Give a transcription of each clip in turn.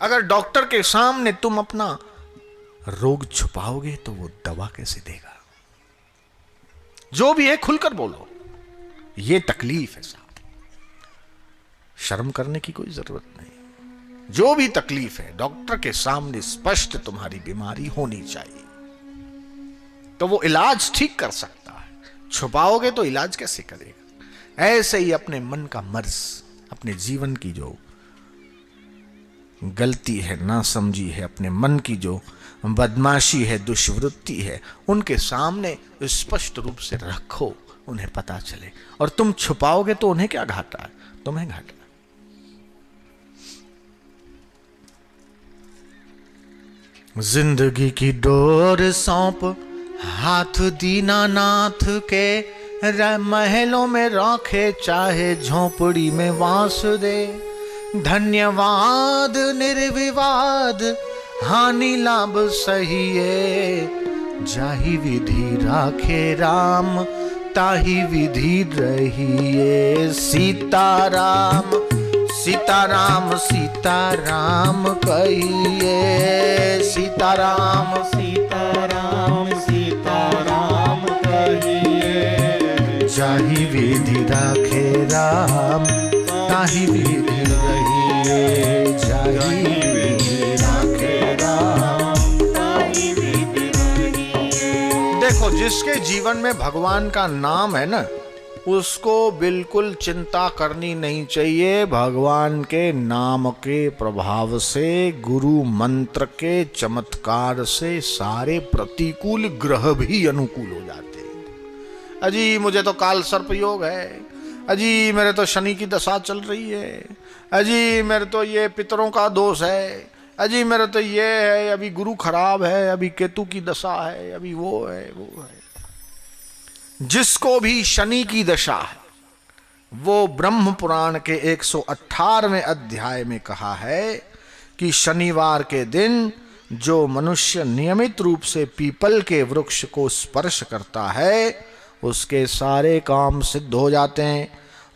अगर डॉक्टर के सामने तुम अपना रोग छुपाओगे तो वो दवा कैसे देगा? जो भी है खुलकर बोलो, ये तकलीफ है साहब, शर्म करने की कोई जरूरत नहीं। जो भी तकलीफ है डॉक्टर के सामने स्पष्ट तुम्हारी बीमारी होनी चाहिए, तो वो इलाज ठीक कर सकता है। छुपाओगे तो इलाज कैसे करेगा? ऐसे ही अपने मन का मर्ज, अपने जीवन की जो गलती है, नासमझी है, अपने मन की जो बदमाशी है, दुष्वृत्ति है, उनके सामने स्पष्ट रूप से रखो, उन्हें पता चले। और तुम छुपाओगे तो उन्हें क्या घाटा है? तुम्हें घाटा है। जिंदगी की डोर सौंप हाथ दीनानाथ के, महलों में रखे चाहे झोपड़ी में वास दे। धन्यवाद निर्विवाद हानि लाभ सहिए, जाहि विधि राखे राम ताहि विधि रहिए। सीताराम सीताराम सीताराम कहिए, सीताराम सीताराम सीताराम कहिए। जाहि विधि राखे राम ताहि विधि रहिए, जाहि विधि राखे राम ताहि विधि रहिए। देखो, जिसके जीवन में भगवान का नाम है ना, उसको बिल्कुल चिंता करनी नहीं चाहिए। भगवान के नाम के प्रभाव से, गुरु मंत्र के चमत्कार से सारे प्रतिकूल ग्रह भी अनुकूल हो जाते हैं। अजी मुझे तो काल सर्प योग है, अजी मेरे तो शनि की दशा चल रही है, अजी मेरे तो ये पितरों का दोष है, अजी मेरे तो ये है, अभी गुरु खराब है, अभी केतु की दशा है, अभी वो है वो है। जिसको भी शनि की दशा है, वो ब्रह्म पुराण के 118वें अध्याय में कहा है कि शनिवार के दिन जो मनुष्य नियमित रूप से पीपल के वृक्ष को स्पर्श करता है, उसके सारे काम सिद्ध हो जाते हैं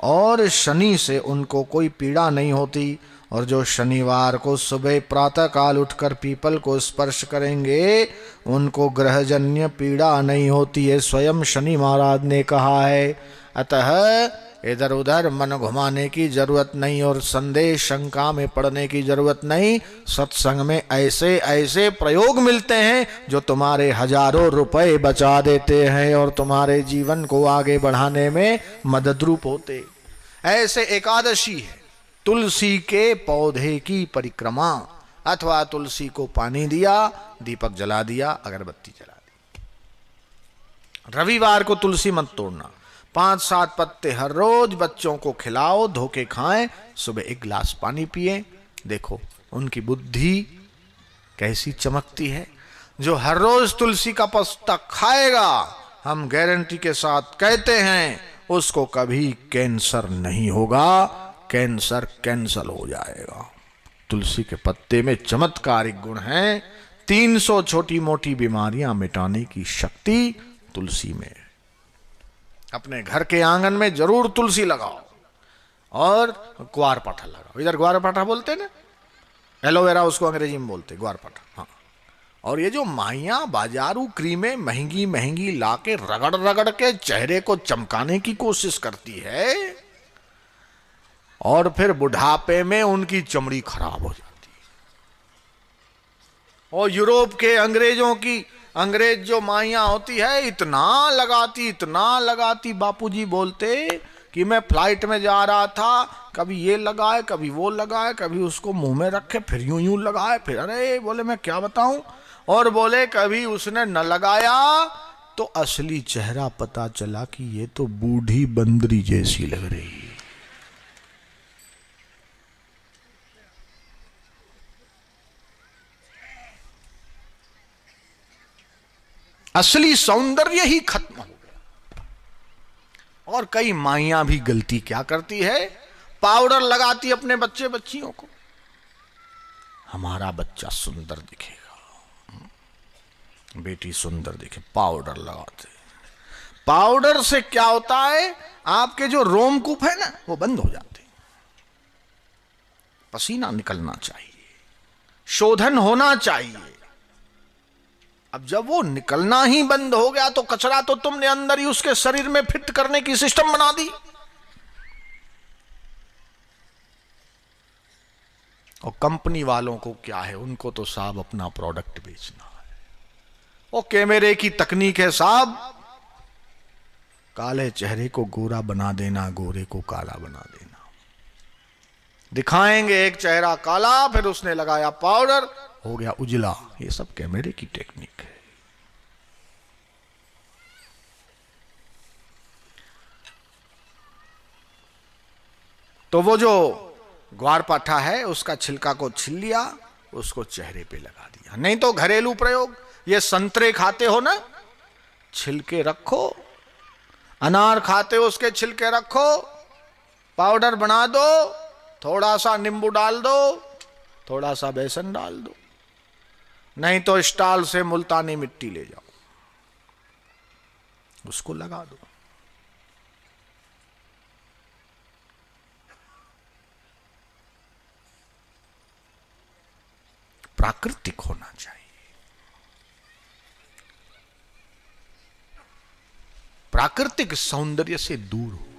और शनि से उनको कोई पीड़ा नहीं होती। और जो शनिवार को सुबह प्रातः काल उठकर पीपल को स्पर्श करेंगे, उनको ग्रहजन्य पीड़ा नहीं होती है, स्वयं शनि महाराज ने कहा है। अतः इधर उधर मन घुमाने की जरूरत नहीं और संदेह शंका में पड़ने की जरूरत नहीं। सत्संग में ऐसे ऐसे प्रयोग मिलते हैं जो तुम्हारे हजारों रुपए बचा देते हैं और तुम्हारे जीवन को आगे बढ़ाने में मदद रूप होते। ऐसे एकादशी है, तुलसी के पौधे की परिक्रमा, अथवा तुलसी को पानी दिया, दीपक जला दिया, अगरबत्ती जला दी। रविवार को तुलसी मत तोड़ना, 5-7 पत्ते हर रोज बच्चों को खिलाओ, धोके खाएं, सुबह 1 गिलास पानी पिए। देखो उनकी बुद्धि कैसी चमकती है। जो हर रोज तुलसी का पत्ता खाएगा, हम गारंटी के साथ कहते हैं, उसको कभी कैंसर नहीं होगा, कैंसर कैंसल हो जाएगा। तुलसी के पत्ते में चमत्कारिक गुण है। 300 छोटी मोटी बीमारियां मिटाने की शक्ति तुलसी में। अपने घर के आंगन में जरूर तुलसी लगाओ और ग्वारपाठा लगाओ। इधर ग्वारपाठा बोलते ना, एलोवेरा उसको अंग्रेजी में बोलते, ग्वारपाठा। हाँ, और ये जो माइयां बाजारू क्रीमें महंगी महंगी लाके रगड़ रगड़ के चेहरे को चमकाने की कोशिश करती है, और फिर बुढ़ापे में उनकी चमड़ी खराब हो जाती है। और यूरोप के अंग्रेज जो माइयां होती है, इतना लगाती, बापूजी बोलते कि मैं फ्लाइट में जा रहा था, कभी ये लगाए, कभी वो लगाए, कभी उसको मुंह में रखे, फिर यूं लगाए, फिर अरे बोले मैं क्या बताऊं, और बोले कभी उसने न लगाया तो असली चेहरा पता चला कि ये तो बूढ़ी बंदरी जैसी लग रही है। असली सौंदर्य ही खत्म हो गया। और कई माइयां भी गलती क्या करती है, पाउडर लगाती अपने बच्चे बच्चियों को, हमारा बच्चा सुंदर दिखेगा, बेटी सुंदर दिखे, पाउडर लगाते। पाउडर से क्या होता है, आपके जो रोमकूप है ना, वो बंद हो जाते, पसीना निकलना चाहिए। शोधन होना चाहिए। अब जब वो निकलना ही बंद हो गया तो कचरा तो तुमने अंदर ही उसके शरीर में फिट करने की सिस्टम बना दी। और कंपनी वालों को क्या है, उनको तो साहब अपना प्रोडक्ट बेचना है। वो कैमरे की तकनीक है साहब, काले चेहरे को गोरा बना देना, गोरे को काला बना देना। दिखाएंगे एक चेहरा काला, फिर उसने लगाया पाउडर, हो गया उजला। ये सब कैमरे की टेक्निक है। तो वो जो ग्वारपाठा है उसका छिलका को छिल लिया, उसको चेहरे पे लगा दिया। नहीं तो घरेलू प्रयोग, ये संतरे खाते हो ना, छिलके रखो, अनार खाते हो उसके छिलके रखो, पाउडर बना दो, थोड़ा सा नींबू डाल दो, थोड़ा सा बेसन डाल दो, नहीं तो स्टॉल से मुल्तानी मिट्टी ले जाओ, उसको लगा दो। प्राकृतिक होना चाहिए, प्राकृतिक सौंदर्य से दूर हो।